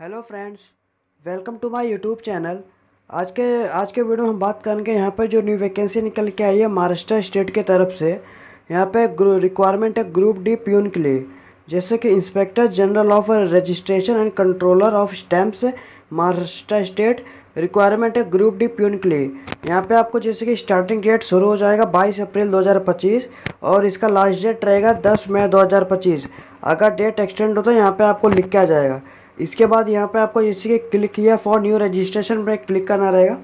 Hello friends, welcome to my YouTube channel. आज के video में हम बात करेंगे यहाँ पे जो न्यू वैकेंसी निकल के आई है महाराष्ट्र स्टेट के तरफ से। यहाँ पे रिक्वायरमेंट है ग्रुप डी प्यून के लिए, जैसे कि inspector general of registration and controller of stamps Maharashtra state. Requirement है ग्रुप डी प्यून के लिए। यहाँ पे आपको जैसे कि स्टार्टिंग डेट शुरू हो जाएगा 22 अप्रैल 2025 और इसका लास्ट डेट रहेगा 10 मई 2025। अगर डेट एक्सटेंड हो तो यहाँ पे आपको लिख के आ जाएगा। इसके बाद यहाँ पे आपको जैसे कि क्लिक किया फॉर न्यू रजिस्ट्रेशन पे क्लिक करना रहेगा।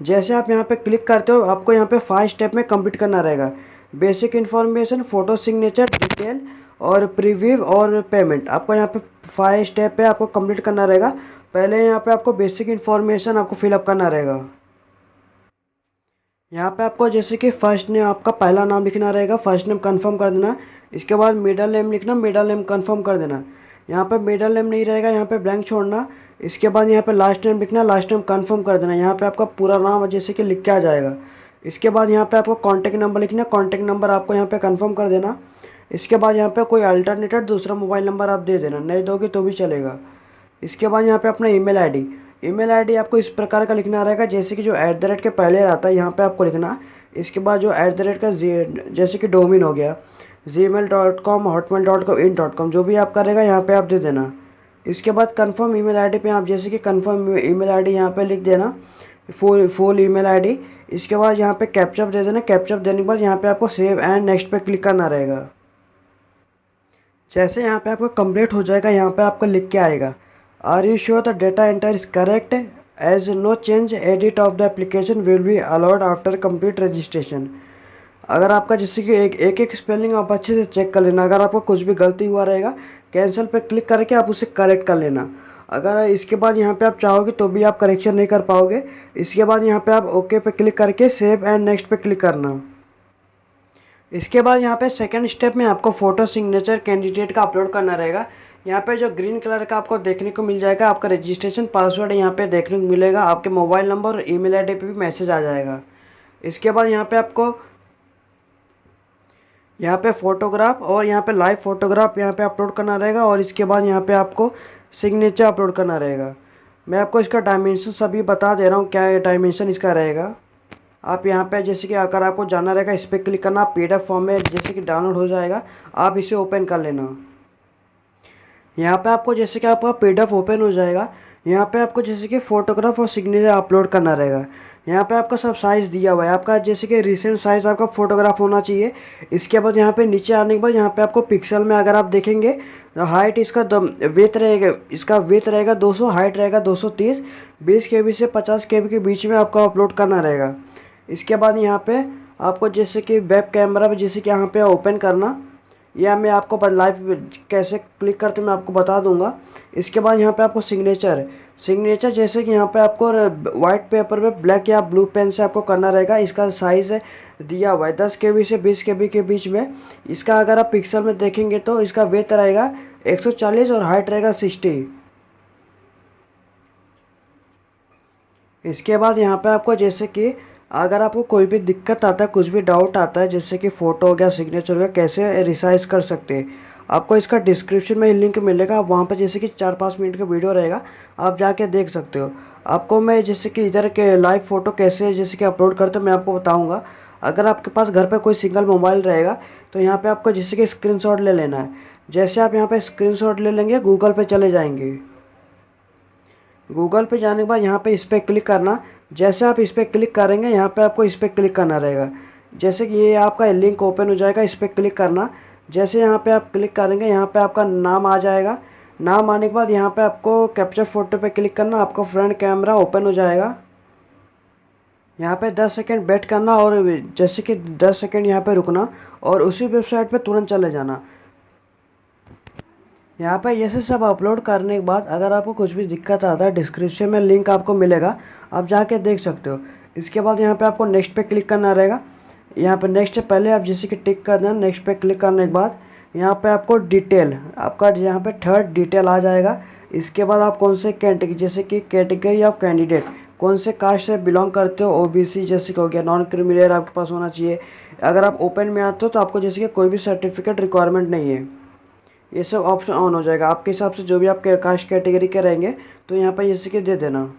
जैसे आप यहाँ पे क्लिक करते हो आपको यहाँ पे 5 स्टेप में कंप्लीट करना रहेगा। Basic information, photo signature, detail और प्रीव्यू और पेमेंट। आपको यहाँ पे 5 स्टेप पे आपको कंप्लीट करना रहेगा। पहले यहाँ पे आपको बेसिक इन्फॉर्मेशन आपको फिलअप करना रहेगा। यहाँ पे आपको जैसे कि फर्स्ट नेम, आपका पहला नाम लिखना रहेगा, फर्स्ट नेम कंफर्म कर देना। इसके बाद मिडल नेम लिखना, मिडल नेम कंफर्म कर देना। यहाँ पे मिडल नेम नहीं रहेगा, यहाँ पे ब्लैंक छोड़ना। इसके बाद यहाँ पे लास्ट नेम लिखना, लास्ट नेम कंफर्म कर देना। यहाँ पे आपका पूरा नाम जैसे कि लिख के आ जाएगा। इसके बाद यहाँ पे आपको कॉन्टैक्ट नंबर लिखना, कॉन्टैक्ट नंबर आपको यहाँ पे कंफर्म कर देना। इसके बाद यहाँ पे कोई अल्टरनेटेड दूसरा मोबाइल नंबर आप दे देना, नहीं दोगे तो भी चलेगा। इसके बाद यहाँ पे अपना ईमेल आईडी आपको इस प्रकार का लिखना रहेगा, जैसे कि जो ऐट द रेट के पहले रहता है यहाँ पे आपको लिखना। इसके बाद जो ऐट द रेट का जैसे कि डोमेन हो गया gmail.com, hotmail.com, in.com, जो भी आप करेगा यहाँ पे आप दे देना। इसके बाद कंफर्म ईमेल आईडी पे आप जैसे कि कंफर्म ईमेल आईडी यहाँ पे लिख देना, फुल ईमेल आईडी। इसके बाद यहाँ पे कैप्चअप दे देना। कैप्चअप देने के बाद यहाँ पे आपको सेव एंड नेक्स्ट पे क्लिक करना रहेगा। जैसे यहाँ पे आपका कंप्लीट हो जाएगा यहाँ पे आपको लिख के आएगा, are you sure the data enter is correct, as no change edit of the application will be allowed after complete registration. अगर आपका जैसे कि एक एक स्पेलिंग आप अच्छे से चेक कर लेना। अगर आपको कुछ भी गलती हुआ रहेगा कैंसिल पे क्लिक करके आप उसे करेक्ट कर लेना। अगर इसके बाद यहाँ पे आप चाहोगे तो भी आप करेक्शन नहीं कर पाओगे। इसके बाद यहाँ पे आप ओके पे क्लिक करके सेव एंड नेक्स्ट पे क्लिक करना। इसके बाद यहाँ पे सेकंड स्टेप में आपको फ़ोटो सिग्नेचर कैंडिडेट का अपलोड करना रहेगा। यहाँ पे जो ग्रीन कलर का आपको देखने को मिल जाएगा, आपका रजिस्ट्रेशन पासवर्ड यहाँ पे देखने को मिलेगा। आपके मोबाइल नंबर और ईमेल आईडी पे भी मैसेज आ जाएगा। इसके बाद यहाँ पे आपको यहाँ पे फ़ोटोग्राफ और यहाँ पे लाइव फ़ोटोग्राफ यहाँ पे अपलोड करना रहेगा। और इसके बाद यहाँ पे आपको सिग्नेचर अपलोड करना रहेगा। मैं आपको इसका डायमेंशन सभी बता दे रहा हूँ, क्या डायमेंशन इसका रहेगा। आप यहाँ पे जैसे कि अगर आपको जाना रहेगा इस पर क्लिक करना, पीडीएफ फॉर्म में जैसे कि डाउनलोड हो जाएगा, आप इसे ओपन कर लेना। यहाँ पे आपको जैसे कि आपका पीडीएफ ओपन हो जाएगा, यहाँ पे आपको जैसे कि फ़ोटोग्राफ और सिग्नेचर अपलोड करना रहेगा। यहाँ पे आपका सब साइज़ दिया हुआ है, आपका जैसे कि रिसेंट साइज़ आपका फ़ोटोग्राफ होना चाहिए। इसके बाद यहाँ पे नीचे आने के बाद यहाँ पे आपको पिक्सल में अगर आप देखेंगे तो हाइट इसका वेथ रहेगा, इसका वेथ रहेगा 200, हाइट रहेगा 230, 20 KB से 50 KB के बीच में आपको अपलोड करना रहेगा। इसके बाद यहाँ पे आपको जैसे कि वेब कैमरा पे जैसे कि यहाँ पे ओपन करना, या मैं आपको लाइव कैसे क्लिक करते मैं आपको बता दूंगा। इसके बाद यहाँ पे आपको सिग्नेचर जैसे कि यहाँ पे आपको वाइट पेपर पे ब्लैक या ब्लू पेन से आपको करना रहेगा। इसका साइज़ है दिया हुआ है 10 KB से 20 KB के बीच में। इसका अगर आप पिक्सल में देखेंगे तो इसका वेथ रहेगा 140 और हाइट रहेगा 60। इसके बाद यहाँ पे आपको जैसे कि अगर आपको कोई भी दिक्कत आता है, कुछ भी डाउट आता है, जैसे कि फ़ोटो हो गया, सिग्नेचर हो गया, कैसे रिसाइज कर सकते हैं, आपको इसका डिस्क्रिप्शन में लिंक मिलेगा। आप वहाँ पर जैसे कि 4-5 मिनट का वीडियो रहेगा, आप जाके देख सकते हो। आपको मैं जैसे कि इधर के लाइव फ़ोटो कैसे जैसे कि अपलोड करते मैं आपको बताऊँगा। अगर आपके पास घर पर कोई सिंगल मोबाइल रहेगा तो यहाँ पर आपको जैसे कि स्क्रीन ले लेना है। जैसे आप यहाँ पर स्क्रीन ले लेंगे, गूगल पर चले जाएंगे। गूगल पे जाने के बाद यहाँ पे इस पर क्लिक करना। जैसे आप इस पर क्लिक करेंगे यहाँ पे आपको इस पर क्लिक करना रहेगा। जैसे कि ये आपका लिंक ओपन हो जाएगा, इस पर क्लिक करना। जैसे यहाँ पे आप क्लिक करेंगे यहाँ पे आपका नाम आ जाएगा। नाम आने के बाद यहाँ पे आपको कैप्चर फ़ोटो पे क्लिक करना, आपका फ्रंट कैमरा ओपन हो जाएगा। यहाँ पे 10 सेकंड वेट करना और जैसे कि 10 सेकंड यहाँ पे रुकना और उसी वेबसाइट पे तुरंत चले जाना। यहाँ पर ये सब अपलोड करने के बाद अगर आपको कुछ भी दिक्कत आता है, डिस्क्रिप्शन में लिंक आपको मिलेगा, आप जाके देख सकते हो। इसके बाद यहाँ पे आपको नेक्स्ट पे क्लिक करना रहेगा। यहाँ पे नेक्स्ट से पहले आप जैसे कि टिक कर देना। नेक्स्ट पे क्लिक करने के बाद यहाँ पे आपको डिटेल, आपका यहाँ पे थर्ड डिटेल आ जाएगा। इसके बाद आप कौन से कैटेगरी, जैसे कि कैटेगरी ऑफ कैंडिडेट, कौन से कास्ट से बिलोंग करते हो, ओबीसी जैसे कि हो गया, नॉन क्रिमिनल आपके पास होना चाहिए। अगर आप ओपन में आते हो तो आपको जैसे कि कोई भी सर्टिफिकेट रिक्वायरमेंट नहीं है। ये सब ऑप्शन ऑन हो जाएगा। आपके हिसाब से जो भी आपके कास्ट कैटेगरी के रहेंगे तो यहाँ पर जैसे कि दे देना।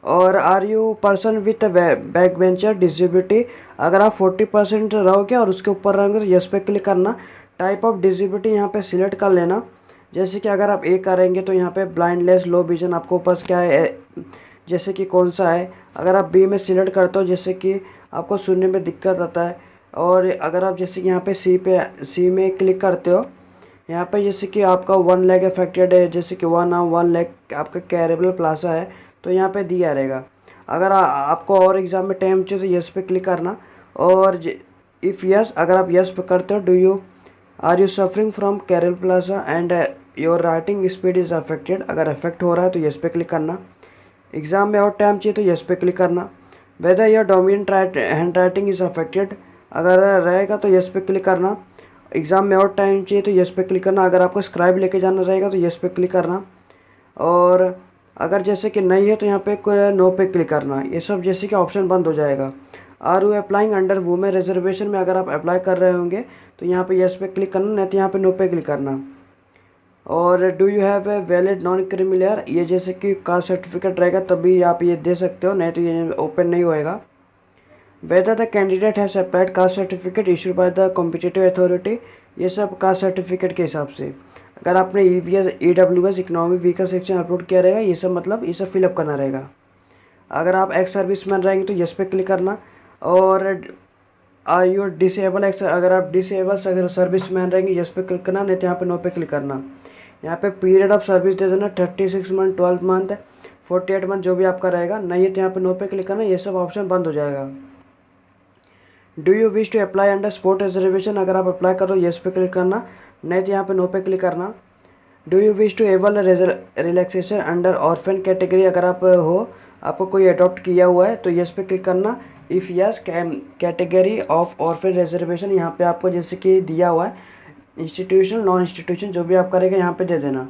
और are you person with back venture disability, अगर आप 40% रहोगे और उसके ऊपर रहेंगे तो यस पे क्लिक करना। टाइप ऑफ डिसेबिलिटी यहाँ पे सिलेक्ट कर लेना। जैसे कि अगर आप ए करेंगे तो यहाँ पे ब्लाइंडनेस, लो विजन, आपको ऊपर क्या है जैसे कि कौन सा है। अगर आप बी में सिलेक्ट करते हो जैसे कि आपको सुनने में दिक्कत आता है। और अगर आप जैसे कि यहाँ पे सी में क्लिक करते हो, यहाँ पे जैसे कि आपका 1 लाख अफेक्टेड है, जैसे कि 1 लाख आपका कैरेबल प्लाजा है तो यहाँ पे दिया रहेगा। अगर आपको और एग्ज़ाम में टाइम चाहिए तो यस पे क्लिक करना। और इफ़ यस, अगर आप यस पे करते हो, do you are you suffering from cerebral palsy and your writing speed is affected, अगर अफेक्ट हो रहा है तो यस पे क्लिक करना। एग्ज़ाम में और टाइम चाहिए तो यस पे क्लिक करना। Whether your dominant hand writing is affected, अगर रहेगा तो यस पे क्लिक करना। एग्ज़ाम में और टाइम चाहिए तो यस पे क्लिक करना। अगर आपको स्क्राइब लेके जाना रहेगा तो यस पे क्लिक करना। और अगर जैसे कि नहीं है तो यहाँ पे नो पे क्लिक करना। ये सब जैसे कि ऑप्शन बंद हो जाएगा। Are you applying under women reservation में अगर आप अप्लाई कर रहे होंगे तो यहाँ पे यस पे क्लिक करना, नहीं तो यहाँ पे नो पे क्लिक करना। और do you have a valid non creamy layer, ये जैसे कि कास्ट सर्टिफिकेट रहेगा तभी आप ये दे सकते हो, नहीं तो ये ओपन नहीं होएगा। Whether the candidate has applied caste certificate issued by the competitive authority, ये सब कास्ट सर्टिफिकेट के हिसाब से। अगर आपने EVS EWS economy vehicle section upload किया रहेगा, ये सब मतलब ये सब फिलअप करना रहेगा। अगर आप एक्स सर्विसमैन रहेंगे तो यस पे क्लिक करना। और आर यू डिसेबल एक्स, अगर आप डिसेबल सर्विसमैन रहेंगे यस पे क्लिक करना, नहीं तो यहाँ पे नो पे क्लिक करना। यहाँ पे पीरियड ऑफ सर्विस दे देना 36 मंथ, 12 मंथ, 48 मंथ, जो भी आपका रहेगा। नहीं है तो यहाँ पे नो पे क्लिक करना, ये सब ऑप्शन बंद हो जाएगा। Do you wish to apply under sport reservation, अगर आप अप्लाई करो यस पे क्लिक करना, नहीं तो यहाँ पे नो पे क्लिक करना। Do you wish to able relaxation under orphan category, अगर आप हो, आपको कोई अडॉप्ट किया हुआ है तो यस पे क्लिक करना। If yes, category of orphan reservation यहाँ पे आपको जैसे कि दिया हुआ है इंस्टीट्यूशन, नॉन इंस्टीट्यूशन, जो भी आप करेगा यहाँ पे दे देना।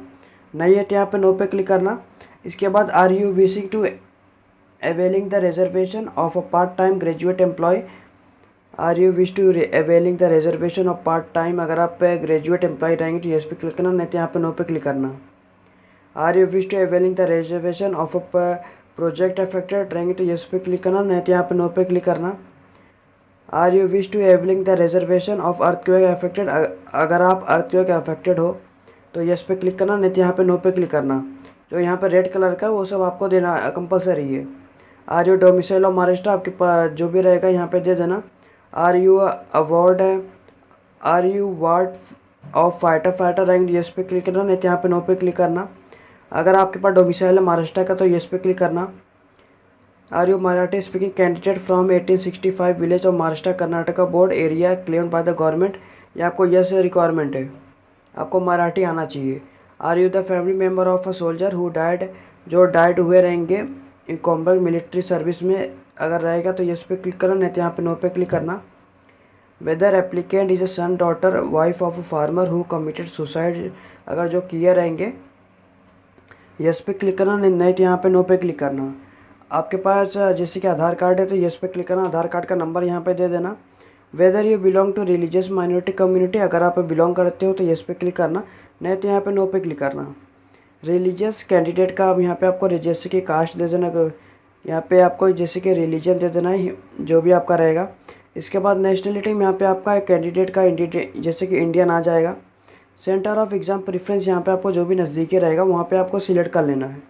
नहीं है तो यहाँ पे नो पे क्लिक करना। इसके बाद are you wishing to availing the reservation of a part time graduate employ, are you wish to availing the reservation of part time, अगर आप ग्रेजुएट एम्प्लॉय रहेंगे तो यस पे क्लिक करना, नहीं तो यहाँ पे नो पे क्लिक करना। Are you wish to availing the reservation of a project affected रहेंगे तो यस पे क्लिक करना, नहीं तो यहाँ पे नो पे क्लिक करना। Are you wish to availing the reservation of earthquake affected, अगर आप अर्थक्वेक अफेक्टेड हो तो यस पे क्लिक करना, नहीं तो यहाँ पे नो पे क्लिक करना। जो यहाँ पे रेड कलर का वो सब आपको देना कंपलसरी है। Are you domicile of Maharashtra, आपके पास जो भी रहेगा यहाँ पे दे देना। Are you award of fighter रहेंगे यस पे क्लिक करना, नहीं तो यहाँ पे नो पे क्लिक करना। अगर आपके पास डोमिसाइल है महाराष्ट्र का तो यस पे क्लिक करना। Are you Marathi speaking candidate from 1865 village of Maharashtra Karnataka border area claimed by the government, ये आपको यस रिक्वायरमेंट है, आपको मराठी आना चाहिए। Are you the family member of a soldier who died, जो डाइड हुए रहेंगे इन कॉम्बैट मिलिट्री सर्विस में, अगर रहेगा तो यस पे क्लिक करना, नहीं तो यहाँ पे नो पे क्लिक करना। Whether applicant is a son, daughter, wife of a farmer who committed suicide, अगर जो किए रहेंगे यस पे क्लिक करना, नहीं तो यहाँ पे नो पे क्लिक करना। आपके पास जैसे कि आधार कार्ड है तो यस पे क्लिक करना, आधार कार्ड का नंबर यहाँ पे दे देना। Whether you belong to religious minority community, अगर आप बिलोंग करते हो तो यस पे क्लिक करना, नहीं तो यहाँ पे नो पे क्लिक करना। रिलीजियस कैंडिडेट का अब यहाँ पे आपको जैसे कि कास्ट दे देना, यहाँ पे आपको जैसे कि रिलीजन दे देना है जो भी आपका रहेगा। इसके बाद नेशनलिटी में यहाँ पे आपका कैंडिडेट का जैसे कि इंडियन आ जाएगा। सेंटर ऑफ एग्ज़ाम प्रेफरेंस, यहाँ पे आपको जो भी नज़दीकी रहेगा वहाँ पे आपको सिलेक्ट कर लेना है।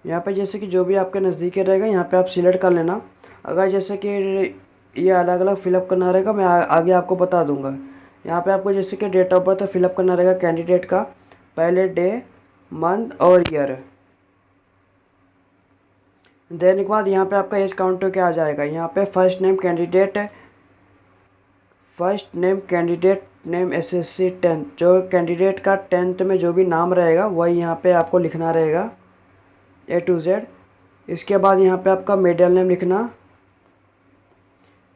यहाँ पे जैसे कि जो भी आपके नज़दीकी रहेगा यहाँ पे आप सिलेक्ट कर लेना। अगर जैसे कि ये अलग अलग फिलअप करना रहेगा मैं आगे आपको बता दूंगा। यहाँ पे आपको जैसे कि डेट ऑफ बर्थ फिलअप करना रहेगा कैंडिडेट का, पहले डे, मंथ और ईयर। देने के बाद यहाँ पे आपका एज काउंट क्या आ जाएगा, यहाँ पे first name candidate name SSC 10th, जो कैंडिडेट का 10th में जो भी नाम रहेगा वही यहाँ पे आपको लिखना रहेगा A to Z। इसके बाद यहाँ पे आपका मिडिल नेम लिखना,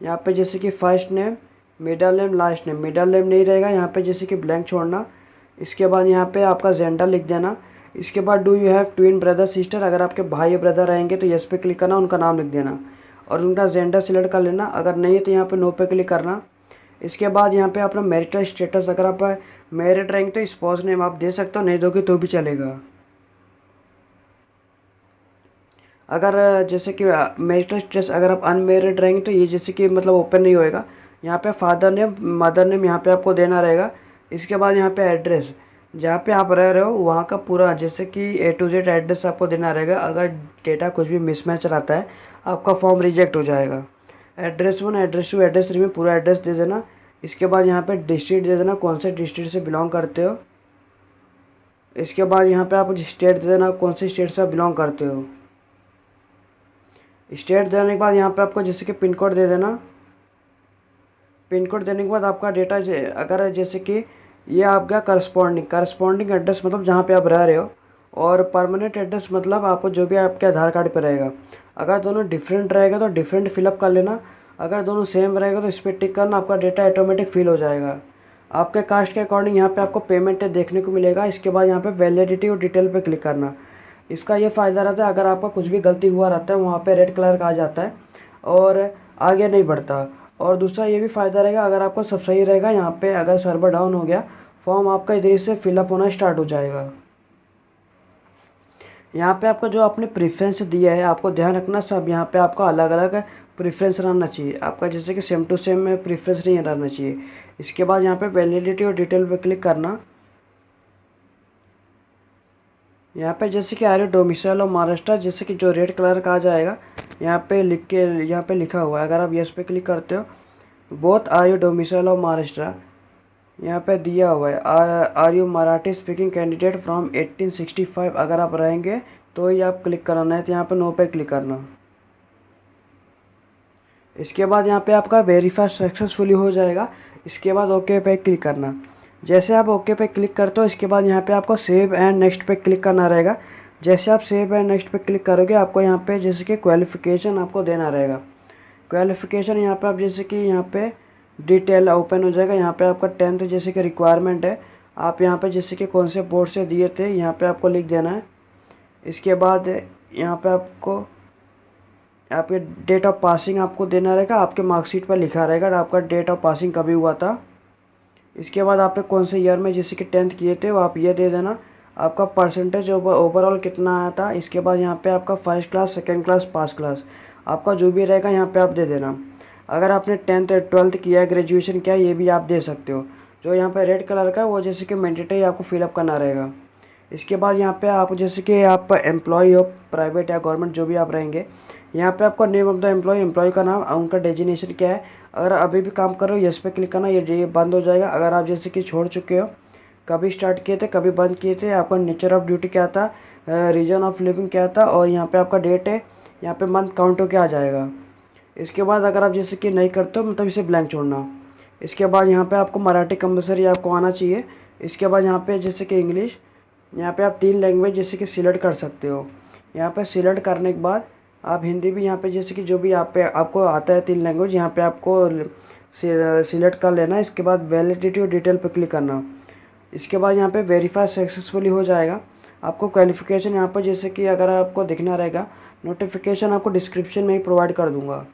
यहाँ पे जैसे कि first name, middle name, last name. Middle name नहीं रहेगा यहाँ पे जैसे कि ब्लैंक छोड़ना। इसके बाद यहाँ पे आपका जेंडर लिख देना। इसके बाद do you have twin brother sister, अगर आपके भाई ब्रदर रहेंगे तो यस पे क्लिक करना, उनका नाम लिख देना और उनका जेंडर सिलेक्ट कर लेना। अगर नहीं है तो यहाँ पे नो पे क्लिक करना। इसके बाद यहाँ पे अपना मैरिटल स्टेटस, अगर आप मैरिड रहेंगे तो स्पाउस नेम आप दे सकते हो, नहीं दोगे तो भी चलेगा। अगर जैसे कि मैरिटल स्टेटस अगर आप अनमेरिड रहेंगे तो ये जैसे कि मतलब ओपन नहीं होएगा। यहाँ पे फादर नेम मदर नेम यहाँ पे आपको देना रहेगा। इसके बाद यहाँ पे एड्रेस जहाँ पे आप रह रहे हो वहाँ का पूरा जैसे कि A to Z एड्रेस आपको देना रहेगा। अगर डेटा कुछ भी मिसमैच रहता है आपका फॉर्म रिजेक्ट हो जाएगा। एड्रेस 1 एड्रेस 2 एड्रेस 3 में पूरा एड्रेस दे देना। इसके बाद यहाँ पे डिस्ट्रिक्ट दे देना, कौन से डिस्ट्रिक्ट से बिलोंग करते हो। इसके बाद यहाँ पे आप स्टेट दे देना, कौन से स्टेट से बिलोंग करते हो। स्टेट देने के बाद यहाँ पे आपको जैसे कि पिन कोड दे देना। पिन कोड देने के बाद आपका डेटा अगर जैसे कि ये आपका करस्पॉन्डिंग एड्रेस मतलब जहाँ पे आप रह रहे हो, और परमानेंट एड्रेस मतलब आपको जो भी आपके आधार कार्ड पे रहेगा। अगर दोनों डिफरेंट रहेगा तो डिफरेंट फिलअप कर लेना, अगर दोनों सेम रहेगा तो इस पर टिक करना, आपका डेटा ऑटोमेटिक फिल हो जाएगा। आपके कास्ट के अकॉर्डिंग यहाँ पे आपको पेमेंट देखने को मिलेगा। इसके बाद यहाँ पे वैलिडिटी और डिटेल पे क्लिक करना। इसका ये फ़ायदा रहता है अगर आपका कुछ भी गलती हुआ रहता है वहाँ पे रेड कलर का आ जाता है और आगे नहीं बढ़ता। और दूसरा ये भी फ़ायदा रहेगा अगर आपका सब सही रहेगा, यहाँ पे अगर सर्वर डाउन हो गया फॉर्म आपका इधर से फिलअप होना स्टार्ट हो जाएगा। यहाँ पे आपका जो आपने प्रेफरेंस दिया है आपको ध्यान रखना, सब यहाँ पे आपका अलग अलग प्रेफरेंस रहना चाहिए। आपका जैसे कि सेम टू सेम में प्रेफरेंस नहीं रहना चाहिए। इसके बाद यहाँ पे वैलिडिटी और डिटेल पे क्लिक करना। यहाँ पे जैसे कि आ रहे डोमिसाइल ऑफ महाराष्ट्र, जैसे कि जो रेड कलर का आ जाएगा यहाँ पे यहाँ पे लिखा हुआ है। अगर आप यस पे क्लिक करते हो both are you domicile of Maharashtra, यहाँ पे दिया हुआ है are you Marathi speaking candidate from 1865। अगर आप रहेंगे तो ही आप क्लिक कराना है, तो यहाँ पे नो पे क्लिक करना। इसके बाद यहाँ पे आपका वेरीफाई सक्सेसफुली हो जाएगा। इसके बाद ओके पे क्लिक करना। जैसे आप ओके पे क्लिक करते हो इसके बाद यहाँ पे आपको सेव एंड नेक्स्ट पे क्लिक करना रहेगा। जैसे आप सेव एंड नेक्स्ट पे क्लिक करोगे आपको यहाँ पे जैसे कि क्वालिफ़िकेशन आपको देना रहेगा। क्वालिफ़िकेशन यहाँ पे आप जैसे कि यहाँ पे डिटेल ओपन हो जाएगा। यहाँ पे आपका 10th जैसे कि रिक्वायरमेंट है, आप यहाँ पे जैसे कि कौन से बोर्ड से दिए थे यहाँ पे आपको लिख देना है। इसके बाद यहाँ पे आपको आपके डेट ऑफ पासिंग आपको देना रहेगा, आपके मार्कशीट पर लिखा रहेगा आपका डेट ऑफ पासिंग कभी हुआ था। इसके बाद आप कौन से ईयर में जैसे कि 10th किए थे वो आप ये दे देना। आपका परसेंटेज ओवरऑल कितना आया था। इसके बाद यहाँ पे आपका फर्स्ट क्लास, सेकंड क्लास, पास क्लास आपका जो भी रहेगा यहाँ पे आप दे देना। अगर आपने 10th 12th किया है, ग्रेजुएशन किया है, ये भी आप दे सकते हो। जो यहाँ पे रेड कलर का है वो जैसे कि मैंडेटरी आपको फिलअप करना रहेगा। इसके बाद यहाँ पे आप जैसे कि आप एम्प्लॉय हो, प्राइवेट या गवर्नमेंट जो भी आप रहेंगे, यहाँ पे आपको नेम ऑफ द एम्प्लॉय का नाम, उनका डेजिनेशन क्या है। अगर अभी भी काम कर रहे हो यस पे क्लिक करना, ये बंद हो जाएगा। अगर आप जैसे कि छोड़ चुके हो, कभी स्टार्ट किए थे कभी बंद किए थे, आपका नेचर ऑफ ड्यूटी क्या था, रीजन ऑफ लिविंग क्या था, और यहाँ पे आपका डेट है, यहाँ पे मंथ काउंट हो के आ जाएगा। इसके बाद अगर आप जैसे कि नहीं करते हो मतलब इसे ब्लैंक छोड़ना। इसके बाद यहाँ पे आपको मराठी कंपलसरी आपको आना चाहिए। इसके बाद यहाँ पे जैसे कि इंग्लिश, यहाँ पे आप 3 लैंग्वेज जैसे कि सिलेक्ट कर सकते हो। यहाँ पे सिलेक्ट करने के बाद आप हिंदी भी यहाँ पे जैसे कि जो भी आपको आता है 3 लैंग्वेज यहाँ पे आपको सिलेक्ट कर लेना। इसके बाद वैलिडिटी और डिटेल पे क्लिक करना। इसके बाद यहाँ पे वेरीफाई सक्सेसफुली हो जाएगा। आपको क्वालिफ़िकेशन यहाँ पर जैसे कि अगर आपको दिखना रहेगा, नोटिफिकेशन आपको डिस्क्रिप्शन में ही प्रोवाइड कर दूँगा।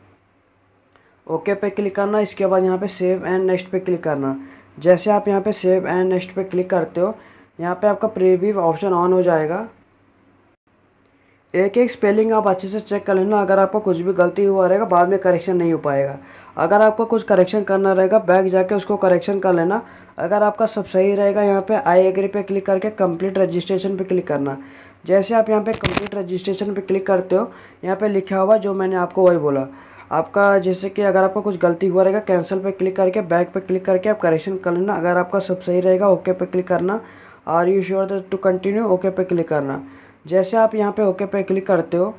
ओके पे क्लिक करना। इसके बाद यहाँ पे सेव एंड नेक्स्ट पे क्लिक करना। जैसे आप यहाँ पे सेव एंड नेक्स्ट पे क्लिक करते हो यहाँ पे आपका प्रीव्यू ऑप्शन ऑन हो जाएगा। एक एक स्पेलिंग आप अच्छे से चेक कर लेना, अगर आपको कुछ भी गलती हुआ रहेगा बाद में करेक्शन नहीं हो पाएगा। अगर आपको कुछ करेक्शन करना रहेगा बैक जाके उसको करेक्शन कर लेना। अगर आपका सब सही रहेगा यहाँ पे आई एग्री पे क्लिक करके कंप्लीट रजिस्ट्रेशन पे क्लिक करना। जैसे आप यहाँ पे कंप्लीट रजिस्ट्रेशन पे क्लिक करते हो यहाँ पे लिखा हुआ जो मैंने आपको वही बोला। आपका जैसे कि अगर आपका कुछ गलती हुआ रहेगा कैंसिल पे क्लिक करके बैक पे क्लिक करके आप करेक्शन कर लेना। अगर आपका सब सही रहेगा ओके पे क्लिक करना। Are you sure to continue, okay पे क्लिक करना। जैसे आप यहाँ पे ओके पे क्लिक करते हो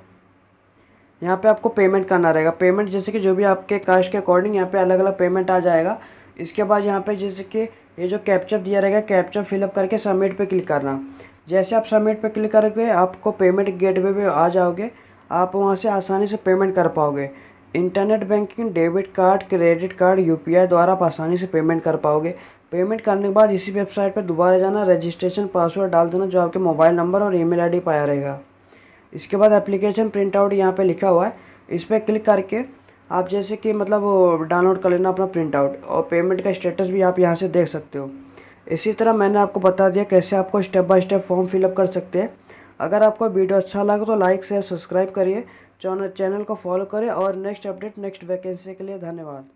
यहाँ पे आपको पेमेंट करना रहेगा। पेमेंट जैसे कि जो भी आपके कास्ट के अकॉर्डिंग यहाँ पे अलग अलग पेमेंट आ जाएगा। इसके बाद यहाँ पे जैसे कि ये जो कैप्चर दिया रहेगा कैप्चर फिलअप करके सबमिट पे क्लिक करना। जैसे आप सबमिट पे क्लिक करोगे आपको पेमेंट गेटवे पे आ जाओगे, आप वहाँ से आसानी से पेमेंट कर पाओगे। Internet banking, debit card, credit card, UPI द्वारा आप आसानी से पेमेंट कर पाओगे। पेमेंट करने के बाद इसी वेबसाइट पर दोबारा जाना, रजिस्ट्रेशन पासवर्ड डाल देना जो आपके मोबाइल नंबर और ईमेल आईडी पाया रहेगा। इसके बाद एप्लीकेशन प्रिंट आउट यहाँ पे लिखा हुआ है, इस पर क्लिक करके आप जैसे कि मतलब वो डाउनलोड कर लेना अपना प्रिंट आउट, और पेमेंट का स्टेटस भी आप यहाँ से देख सकते हो। इसी तरह मैंने आपको बता दिया कैसे आपको step by step form fill up कर सकते हैं। अगर आपको वीडियो अच्छा लगा तो लाइक शेयर सब्सक्राइब करिए, चैनल को फॉलो करें, और नेक्स्ट अपडेट नेक्स्ट वैकेंसी के लिए धन्यवाद।